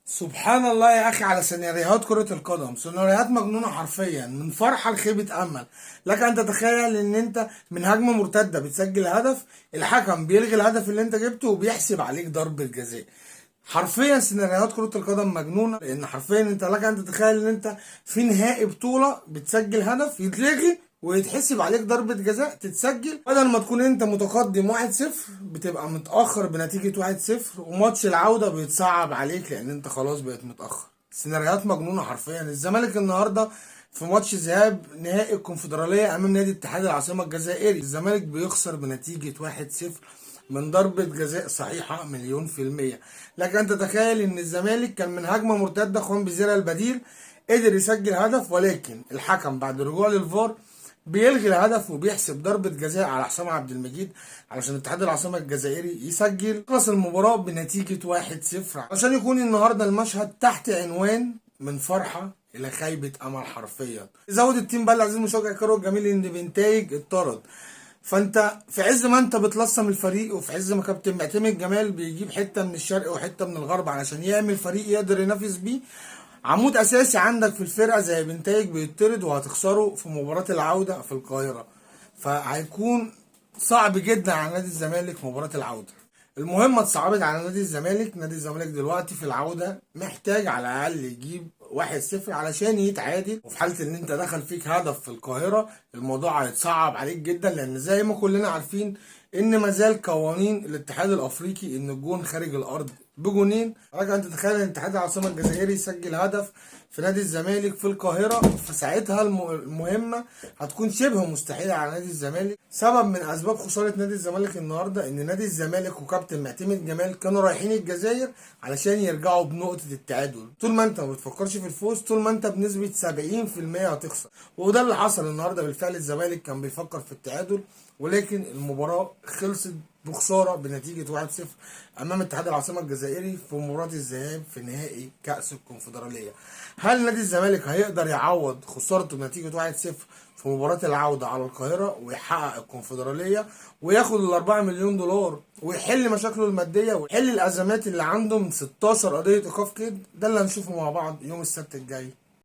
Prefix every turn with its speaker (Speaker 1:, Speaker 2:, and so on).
Speaker 1: سبحان الله يا اخي على سيناريوهات كرة القدم، سيناريوهات مجنونة حرفيا من فرحة لخيبة امل. لك ان تتخيل ان انت من هجمة مرتدة بتسجل هدف، الحكم بيلغي الهدف اللي انت جبته وبيحسب عليك ضربة جزاء. حرفيا سيناريوهات كرة القدم مجنونة، لان حرفيا انت لك ان تتخيل ان انت في نهائي بطولة بتسجل هدف يتلغي ويتحسب عليك ضربة جزاء تتسجل، بدل ما تكون انت متقدم 1-0 بتبقى متأخر بنتيجة 1-0، وماتش العودة بيتصعب عليك لان انت خلاص بقيت متأخر. سيناريوهات مجنونة حرفيا. الزمالك النهاردة في ماتش ذهاب نهائي الكونفدرالية امام نادي اتحاد العاصمة الجزائري، الزمالك بيخسر بنتيجة 1-0 من ضربة جزاء صحيحة مليون في المية. لكن انت تخيل ان الزمالك كان من هجمة مرتدة خوان بيزيرا البديل قدر يسجل هدف، ولكن الحكم بعد الرجوع للفار بيلغي الهدف وبيحسب ضربة جزاء على حسام عبد المجيد علشان اتحاد العاصمة الجزائري يسجل. خلص المباراة بنتيجة 1-0 عشان يكون النهاردة المشهد تحت عنوان من فرحة إلى خيبة أمل حرفيا. زود التيم بقى العزيز مشجع الكرة الجميل إن بنتايج اتطرد، فانت في عز ما انت بتلصم الفريق وفي عز ما كابتن معتمد جمال بيجيب حته من الشرق وحته من الغرب علشان يعمل فريق يقدر ينافس بيه، عمود اساسي عندك في الفرقه زي بنتايج بيطرد وهتخسره في مباراه العوده في القاهره، فهيكون صعب جدا على نادي الزمالك في مباراه العوده. المهمه اتصعبت على نادي الزمالك. نادي الزمالك دلوقتي في العوده محتاج على الاقل يجيب 1-0 علشان يتعادل، وفي حاله ان انت دخل فيك هدف في القاهره الموضوع هيتصعب عليك جدا، لان زي ما كلنا عارفين ان مازال قوانين الاتحاد الافريقي ان الجون خارج الارض بجونين. لك ان تتخيل ان اتحاد العاصمه الجزائري يسجل هدف في نادي الزمالك في القاهره، فساعتها المهمه هتكون شبه مستحيله على نادي الزمالك. سبب من اسباب خساره نادي الزمالك النهارده ان نادي الزمالك وكابتن معتمد جمال كانوا رايحين الجزائر علشان يرجعوا بنقطه التعادل. طول ما انت ما بتفكرش في الفوز، طول ما انت بنسبه 70% هتخسر، وده اللي حصل النهارده. بالفعل الزمالك كان بيفكر في التعادل، ولكن المباراه خلصت بخساره بنتيجه 1-0 امام اتحاد العاصمه الجزائري في مباراه الذهاب في نهائي كاس الكونفدراليه. هل نادي الزمالك هيقدر يعوض خسارته بنتيجه 1-0 في مباراه العوده على القاهره ويحقق الكونفدراليه وياخد ال4 مليون دولار ويحل مشاكله الماديه ويحل الازمات اللي عنده من 16 قضيه ايقاف قيد؟ ده اللي هنشوفه مع بعض يوم السبت الجاي.